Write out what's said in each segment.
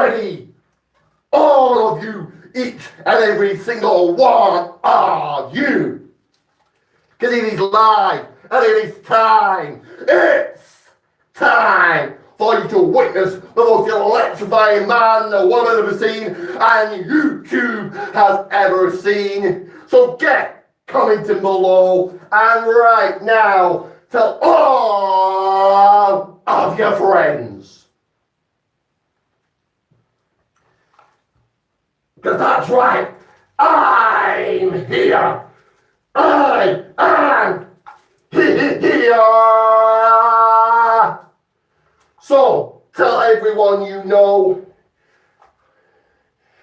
ready. All of you, each and every single one of you. Because it is live and it is time. It's time for you to witness the most electrifying man the world has ever seen and YouTube has ever seen. So get commenting below and right now tell all of your friends. Because that's right, I'm here. I am here. So tell everyone you know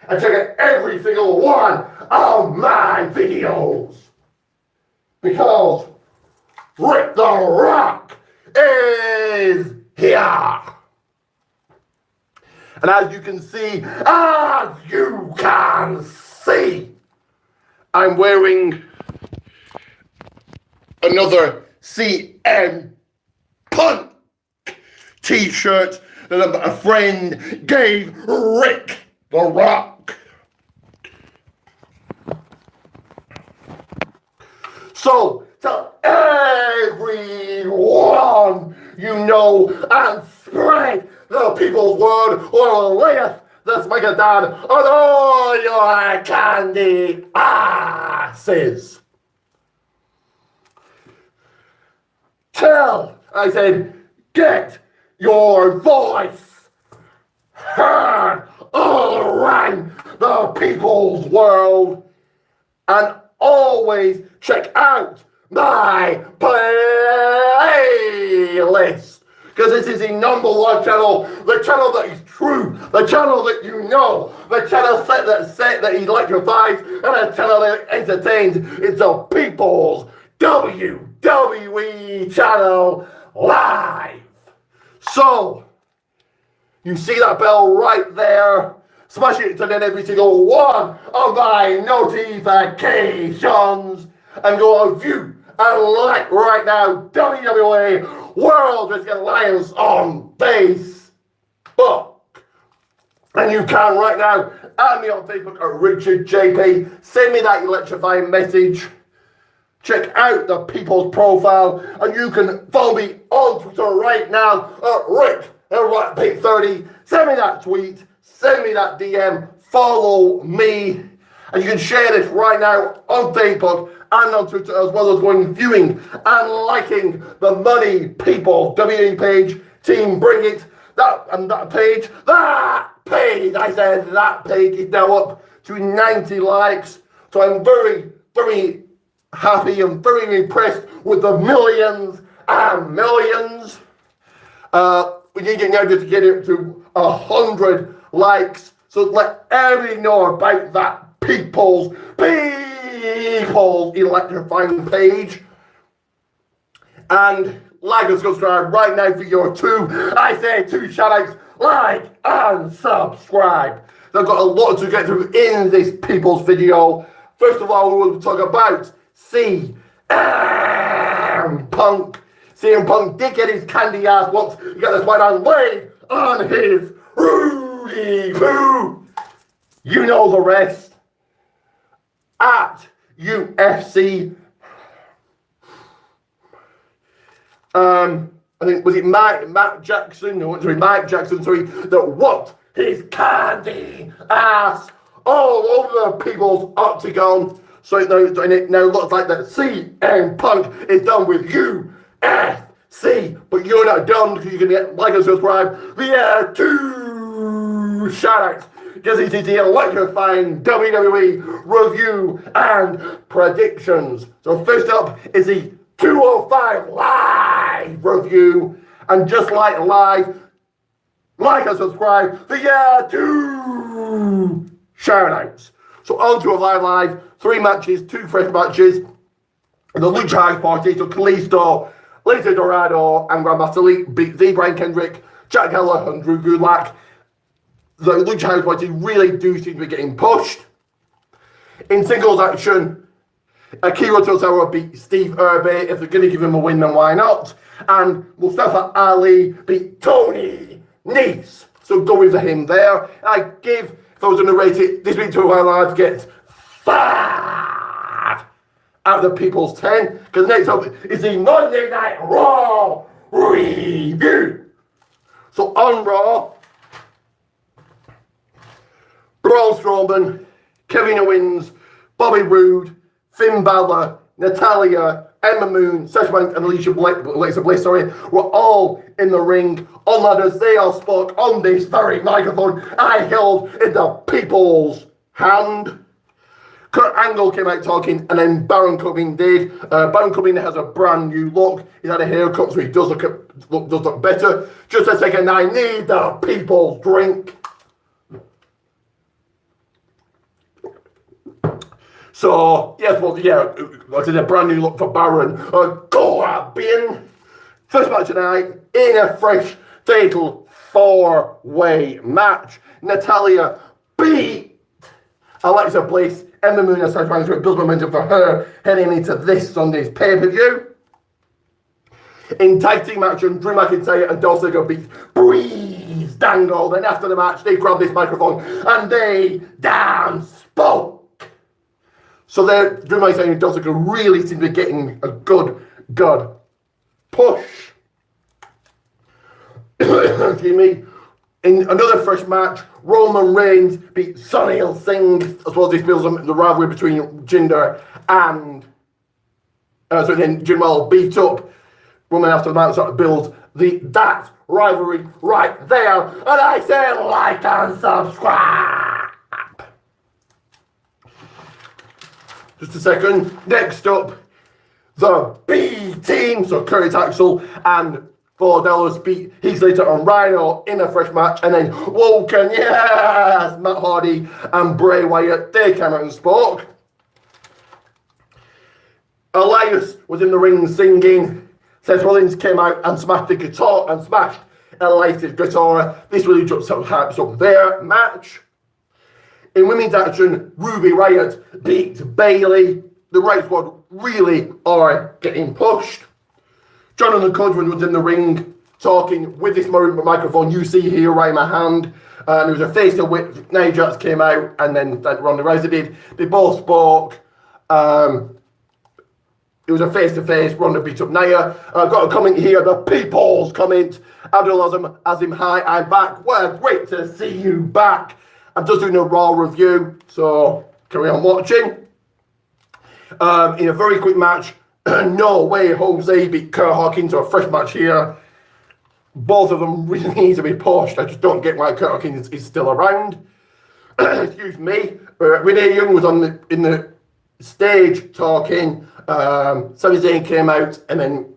and check out every single one of my videos. Because Rick the Rock is here. And as you can see, I'm wearing another CM Punk t-shirt that a friend gave Rick the Rock. So tell everyone you know and spread the people's word or layeth this mega dad on all your candy asses. I said, get your voice heard all around the people's world and always check out my playlist. Because this is the #1 channel, the channel that is true, the channel that you know, the channel that electrifies, and a channel that entertains. It's a people's WWE channel live. So, you see that bell right there? Smash it to then every single one of my notifications and go on view and like right now WWE World Wrestling Alliance on Facebook. And you can right now add me on Facebook at Richard JP. Send me that electrifying message. Check out the people's profile and you can follow me on Twitter right now at Rick30. Send me that tweet, send me that DM, follow me. And you can share this right now on Facebook and on Twitter, as well as going viewing and liking the Money People WWE page. Team Bring It. That page is now up to 90 likes. So I'm very, very happy and very impressed with the millions and millions. We need it now to get it to 100 likes. So let everyone know about that people's electrifying page. And like and subscribe right now for your two shout outs. Like and subscribe. So I've got a lot to get through in this people's video. First of all, we will talk about CM Punk. CM Punk did get his candy ass once. He got this white on laid on his Rudy Poo. You know the rest. At UFC, I think, was it Mike Jackson, that whooped his candy ass all over the people's octagon. So it now looks like that CM Punk is done with UFC, but you're not done because you can get like and subscribe via 2 shoutouts. Because it is the electrifying WWE review and predictions. So first up is the 205 live review. And just like live, like and subscribe via 2 shoutouts. So on 205 live, 3 matches, 2 fresh matches. The Lucha House Party, so Kalisto, Lita Dorado, and Grandmaster Lee beat the Brian Kendrick, Jack Heller, and Drew Gulak. The Lucha House Party really do seem to be getting pushed. In singles action, Akira Tozawa beat Steve Irby. If they're going to give him a win, then why not? And Mustafa Ali beat Tony Nese. So go with him there. If I was going to rate it, this week 205 Live gets 5 out of the people's 10. Because next up is the Monday Night Raw review. So on Raw, Braun Strowman, Kevin Owens, Bobby Roode, Finn Balor, Natalya, Emma Moon, Sasha Banks, and Alexa Bliss, were all in the ring on ladders. They all spoke on this very microphone I held in the people's hand. Kurt Angle came out talking, and then Baron Corbin did. Baron Corbin has a brand new look. He's had a haircut, so he does look better. Just a second, I need the people's drink. So, yes, well, yeah, like I said, a brand new look for Baron Corbin. First match tonight, in a fresh fatal 4-way match. Natalya beat Alexa Bliss, Emma Moon, and Sasha Banks, so it builds momentum for her heading into this Sunday's pay-per-view. In tag team action, Drew McIntyre and Dolph Ziggler beat Breeze Dangle. Then after the match, they grabbed this microphone and they damn spoke. So there, Drew McIntyre and Dolph Ziggler really seem to be getting a good push. Excuse me. In another fresh match, Roman Reigns beat Sonny Singh, as well as this builds the rivalry between Jinder and so then Jinder beat up Roman after the match, sort of builds that rivalry right there. And I say like and subscribe. Just a second. Next up, the B team. So Curtis Axel and Bo Dallas beat Heath Slater and Rhino in a fresh match. And then Woken, yes, Matt Hardy and Bray Wyatt, they came out and spoke. Elias was in the ring singing. Seth Rollins came out and smashed the guitar and smashed Elias' guitar. This really just sort of hypes up their match. In women's action, Ruby Riott beat Bayley. The Riot Squad really are getting pushed. Jonathan Coachman was in the ring talking with this microphone you see here right in my hand. And there was a face to whip. Nia Jax came out and then Ronda Rousey did. They both spoke. It was a face-to-face. Ronda beat up Nia. Got a comment here, the people's comment. Abdul Azim, hi, I'm back. Well, great to see you back. I'm just doing a Raw review, so carry on watching. In a very quick match, No Way Jose beat Kurt Hawkins to a fresh match here. Both of them really need to be pushed. I just don't get why Kurt Hawkins is still around. Excuse me. Renee Young was in the stage talking. Sami Zayn came out and then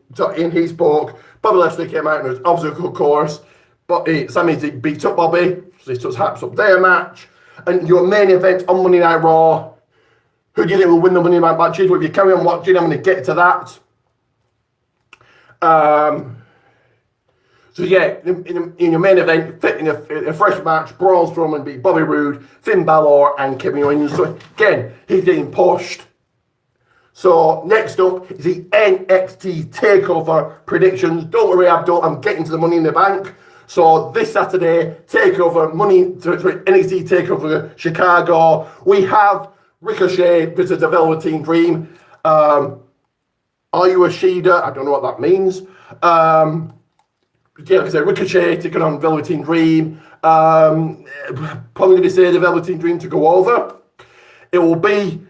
he spoke. Bobby Lashley came out and it was obstacle course. But Sami beat up Bobby. So this just hypes up their match. And your main event on Monday Night Raw. Who do you think will win the Monday Night matches? Well, if you carry on watching, I'm going to get to that. So yeah, in your main event, in a fresh match, Braun Strowman beat Bobby Roode, Finn Balor, and Kevin Owens. So again, he's getting pushed. So next up is the NXT TakeOver predictions. Don't worry, Abdul, I'm getting to the Money in the Bank. So this Saturday, TakeOver NXT TakeOver Chicago. We have Ricochet versus the Velveteen Dream. Are you a Shida? I don't know what that means. Yeah, like I said, Ricochet taking on Velveteen Dream. Probably going to say the Velveteen Dream to go over. It will be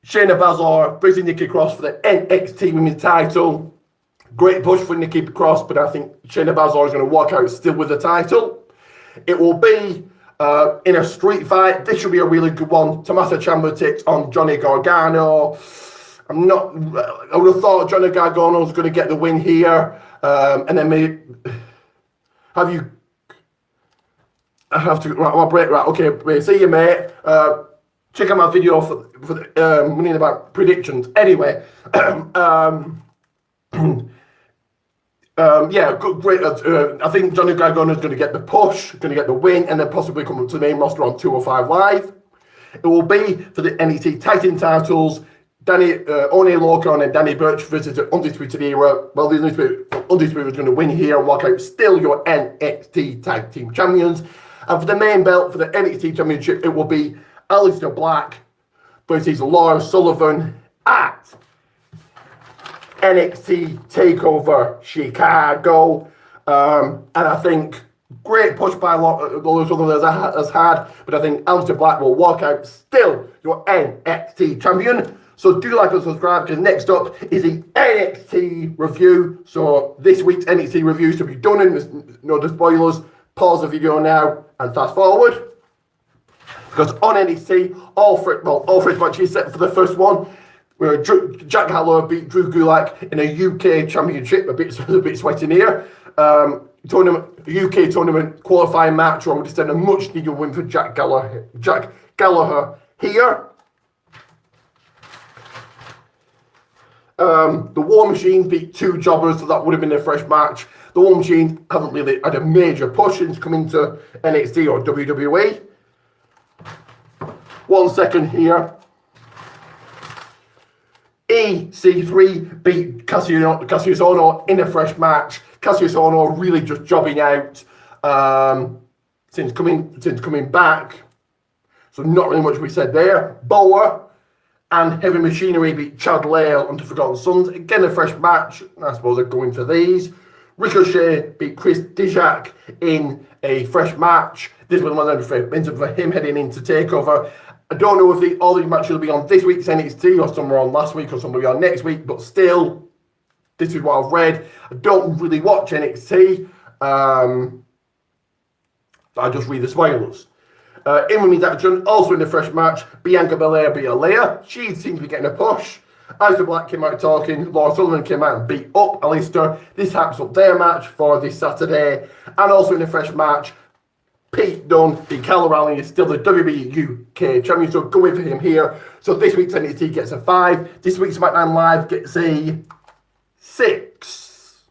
Shayna Baszler versus Nikki Cross for the NXT Women's title. Great push for Nikki Cross, but I think Shayna Baszler is going to walk out still with the title. It will be in a street fight. This should be a really good one. Tommaso Ciampa takes on Johnny Gargano. I would have thought Johnny Gargano was going to get the win here. And then maybe... I have to... Right, I'll break... Right, okay. See you, mate. Check out my video for the Money in the Bank predictions. Anyway, yeah, great. I think Johnny Gargano is going to get the push, going to get the win, and then possibly come up to the main roster on 205 Live. It will be for the NXT Tag Team titles. Oni Lorcan and then Danny Burch versus the Undisputed Era. Well, the Undisputed Era is going to win here and walk out still your NXT Tag Team champions. And for the main belt for the NXT Championship, it will be Aleister Black versus Lars Sullivan at NXT TakeOver Chicago. And I think great push by Lars Sullivan has had, but I think Aleister Black will walk out still your NXT champion. So do like and subscribe, because next up is the NXT review. So this week's NXT review, so if you don't know the spoilers, pause the video now and fast forward. Because on NXT, all three matches set for the first one, where Jack Gallagher beat Drew Gulak in a UK championship, a bit sweating here. UK tournament qualifying match, where I would have said a much needed win for Jack Gallagher here. The War Machine beat two jobbers, so that would have been a fresh match. The War Machine haven't really had a major push since coming to NXT or WWE. 1 second here. EC3 beat Cassius Ohno in a fresh match. Cassius Ohno really just jobbing out since coming back. So not really much we said there. Boa and Heavy Machinery beat Chad Lale and the Forgotten Sons. Again, a fresh match. I suppose they're going for these. Ricochet beat Chris Dijak in a fresh match. This was one of the for him heading into TakeOver. I don't know if all these matches will be on this week's NXT or some were on last week or some will be on next week, but still, this is what I've read. I don't really watch NXT. I just read the spoilers. In women's action, also in the fresh match, Bianca Belair beat Aliyah. She seems to be getting a push. Aleister Black came out talking. Lars Sullivan came out and beat up Aleister. This hypes up their match for this Saturday. And also in the fresh match, Pete Dunne beat Kyle O'Reilly, is still the WWE UK champion, so go in for him here. So this week's NXT gets a 5. This week's SmackDown Live gets a 6.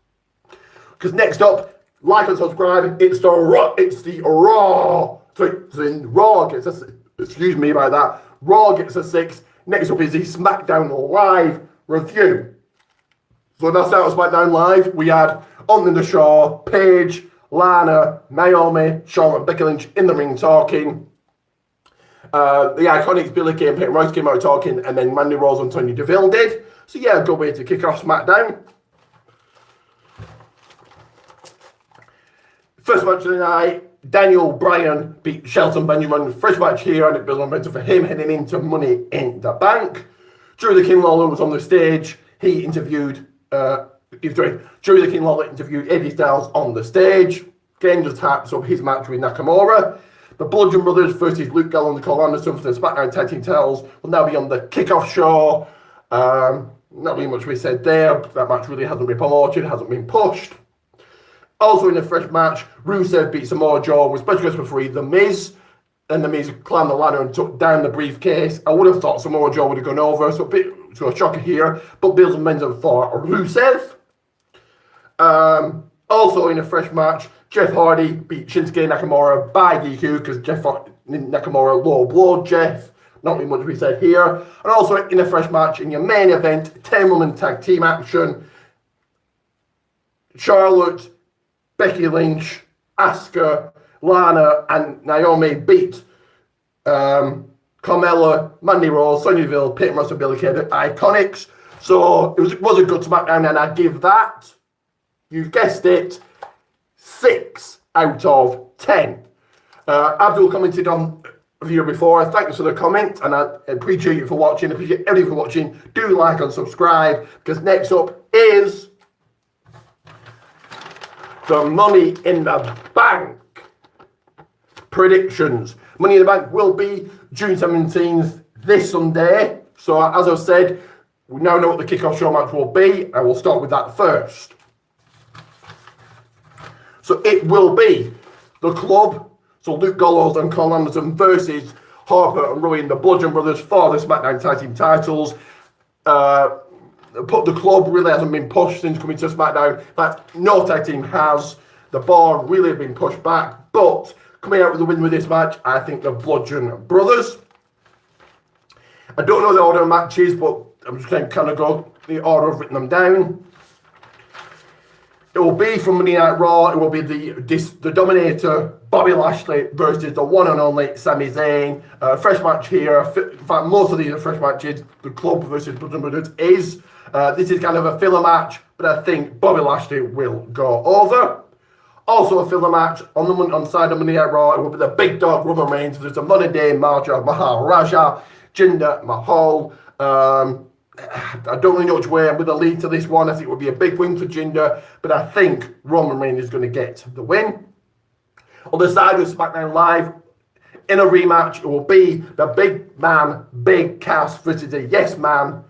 Because next up, like and subscribe. It's the Raw. Raw gets a, excuse me about that. Raw gets a 6. Next up is the SmackDown Live review. So that's out of SmackDown Live. We had on the show, Paige, Lana, Naomi, Charlotte, Becky Lynch in the ring talking. The Iconics, Billie Kay and Peyton Royce came out talking, and then Mandy Rose and Sonya Deville did. So yeah, good way to kick off SmackDown. First match of the night, Daniel Bryan beat Shelton Benjamin. Fresh match here, and it builds momentum for him heading into Money in the Bank. Drew the King Lawler was on the stage. He interviewed, Drew the King Lawler interviewed Eddie Styles on the stage. Again, just hypes up his match with Nakamura. The Bludgeon Brothers versus Luke Gallows and Cole Anderson for the SmackDown Tag Team titles will now be on the kickoff show. Not really much we said there. That match really hasn't been promoted, hasn't been pushed. Also in a fresh match, Rusev beat Samoa Joe with special guest referee The Miz. Then The Miz climbed the ladder and took down the briefcase. I would have thought Samoa Joe would have gone over, so a shocker here. But builds momentum for Rusev. Also in a fresh match, Jeff Hardy beat Shinsuke Nakamura by DQ because Nakamura low blowed Jeff. Not really much we said here. And also in a fresh match in your main event, 10-woman tag team action. Charlotte, Becky Lynch, Asuka, Lana, and Naomi beat Carmella, Mandy Rose, Sonya Deville, Peyton Royce, and Billie Kay, the Iconics. So it was a good SmackDown, and I give that, you've guessed it, 6 out of 10. Abdul commented on the video before. Thanks for the comment, and I appreciate you for watching. Appreciate everyone for watching. Do like and subscribe, because next up is the Money in the Bank predictions. Money in the Bank will be June 17th, this Sunday. So as I've said, we now know what the kickoff show match will be, and we'll start with that first. So it will be the Club, so Luke Gallows and Cole Anderson versus Harper and Rowan, the Bludgeon Brothers, for the SmackDown Tag Team titles. The Club really hasn't been pushed since coming to SmackDown. In fact, no tag team has. The bar really have been pushed back. But coming out with the win with this match, I think the Bludgeon Brothers. I don't know the order of matches, but I'm just going to kind of go the order. I've written them down. It will be from Monday Night Raw. It will be the Dominator, Bobby Lashley versus the one and only Sami Zayn. Fresh match here. In fact, most of these are fresh matches. The club versus Blood and Brothers is. This is kind of a filler match, but I think Bobby Lashley will go over. Also a filler match on side of Monday Night Raw. It will be the big dog Roman Reigns versus the modern day Maharaja, Jinder Mahal. I don't really know which way I'm going to lead to this one. I think it would be a big win for Jinder, but I think Roman Reigns is going to get the win. On the side of SmackDown Live, in a rematch, it will be the big man, Big Cass versus the yes man,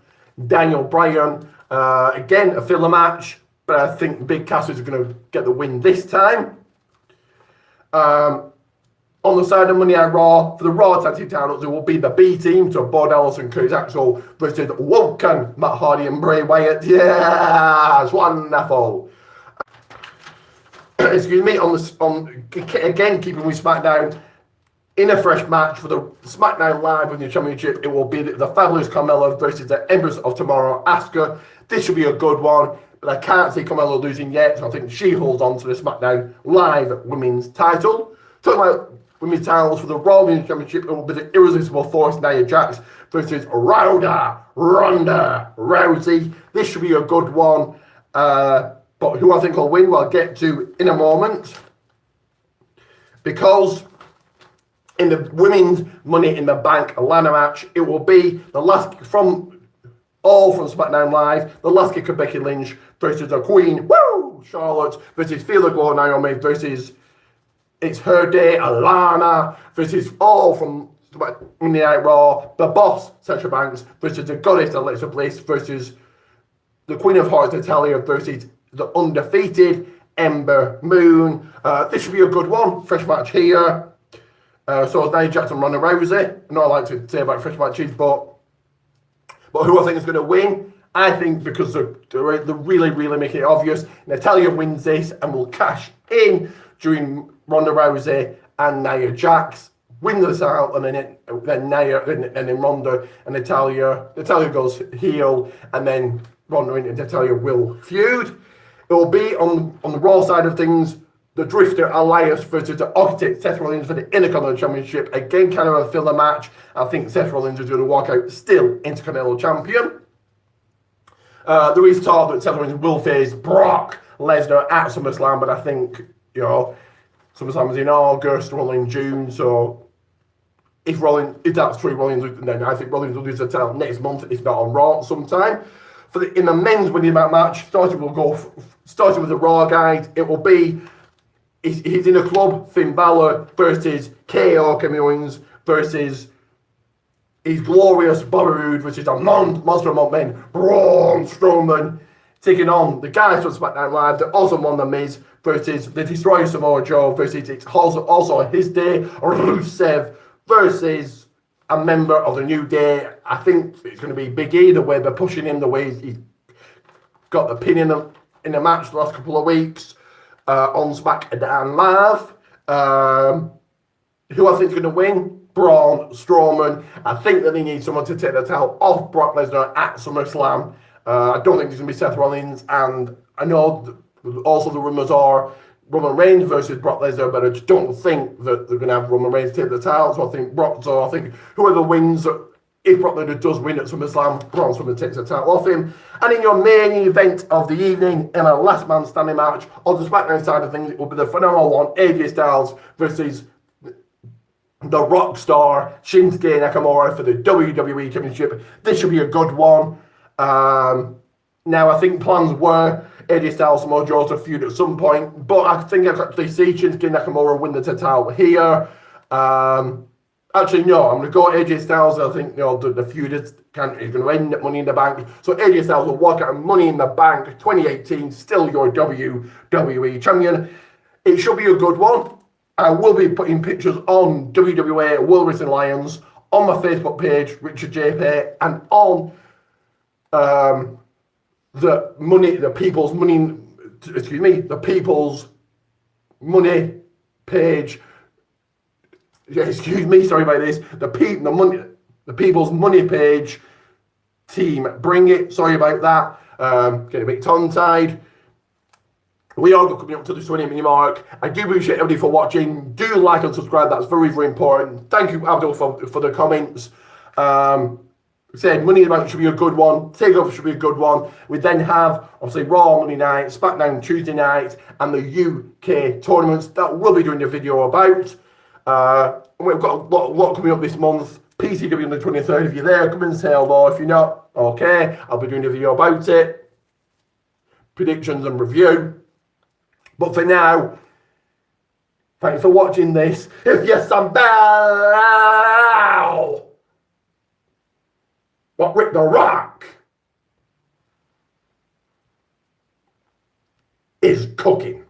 Daniel Bryan. Again, a filler match, but I think Big Cass is going to get the win this time. On the side of Monday Night Raw, for the Raw Tag Team titles, it will be the B Team, so Bo Dallas and Curtis Axel versus Woken, Matt Hardy and Bray Wyatt. Yes, wonderful. Excuse me. Again, keeping with SmackDown, in a fresh match for the SmackDown Live with the Championship, it will be the Fabulous Carmella versus the Empress of Tomorrow, Asuka. This should be a good one, but I can't see Carmella losing yet, so I think she holds on to the SmackDown Live Women's title. Talking about women's titles for the Raw Women's Championship, it will be the Irresistible Force, Nia Jax versus Ronda Rousey. This should be a good one, but who I think will win, we'll get to in a moment. Because in the women's Money in the Bank ladder match, it will be the last from SmackDown Live, the last kick of Becky Lynch versus the Queen, Charlotte versus Feel the Glow Naomi versus It's Her Day, Alana versus all from Monday Night Raw, the Boss, Sasha Banks versus the Goddess, Alexa Bliss versus the Queen of Hearts, Natalya versus the undefeated Ember Moon. This should be a good one. Fresh match here. So it's Nia Jax and Ronda Rousey. I know I like to say about fresh matches, but who I think is going to win? I think because they're really, really making it obvious. Natalya wins this and will cash in during Ronda Rousey and Nia Jax win the title, and then Ronda and Natalya goes heel, and then Ronda and Natalya will feud. It will be on the Raw side of things, the Drifter Alliance versus the Architect Seth Rollins for the Intercontinental Championship. Again, kind of a filler match. I think Seth Rollins is going to walk out still Intercontinental Champion. There is talk that Seth Rollins will face Brock Lesnar at SummerSlam, but I think, SummerSlam is in August, Rollins in June, so if that's true, then I think Rollins will lose the title next month, if not on Raw sometime. In the men's winning match, starting with the Raw guide, it will be he's in a club, Finn Balor versus KO Kevin Owens versus his glorious Bobby Roode versus a monster among men, Braun Strowman, taking on the guys from SmackDown Live, the Awesome Wonder Miz versus the Destroyer Samoa Joe versus it's also his day, Rusev versus a member of the New Day. I think it's going to be Big E, the way they're pushing him, the way he's got the pin in the match the last couple of weeks on SmackDown Live. Who I think is going to win? Braun Strowman. I think that they need someone to take the title off Brock Lesnar at SummerSlam. I don't think it's going to be Seth Rollins, and I know also the rumours are Roman Reigns versus Brock Lesnar, but I just don't think that they're going to have Roman Reigns take the title. So I think whoever wins, if Brock Lesnar does win at SummerSlam, Braun Strowman takes the title off him. And in your main event of the evening, in a last man standing match, on the SmackDown side of things, it will be the phenomenal one, AJ Styles versus the rock star Shinsuke Nakamura for the WWE Championship. This should be a good one. Now, I think plans were AJ Styles and Mojo to feud at some point, but I think I can actually see Shinsuke Nakamura win the title here. Actually, no, I'm going to go AJ Styles. I think the feud is going to end at Money in the Bank. So AJ Styles will walk out of Money in the Bank 2018, still your WWE Champion. It should be a good one. I will be putting pictures on WWA World Wrestling Alliance on my Facebook page, Richard JP, and on the People's Money page. Sorry about this. The People's Money page team, bring it. Sorry about that. Getting a bit tongue-tied. We are coming up to the 20-minute mark. I do appreciate everybody for watching. Do like and subscribe. That's very, very important. Thank you, Abdul, for the comments. Said Money in the Bank should be a good one. Takeover should be a good one. We then have, obviously, Raw Monday night, SmackDown Tuesday night, and the UK tournaments that we'll be doing a video about. We've got a lot coming up this month. PCW on the 23rd. If you're there, come and say hello. If you're not, okay, I'll be doing a video about it. Predictions and review. But for now, thanks for watching this. If you're somebody what Rick the Rock is cooking.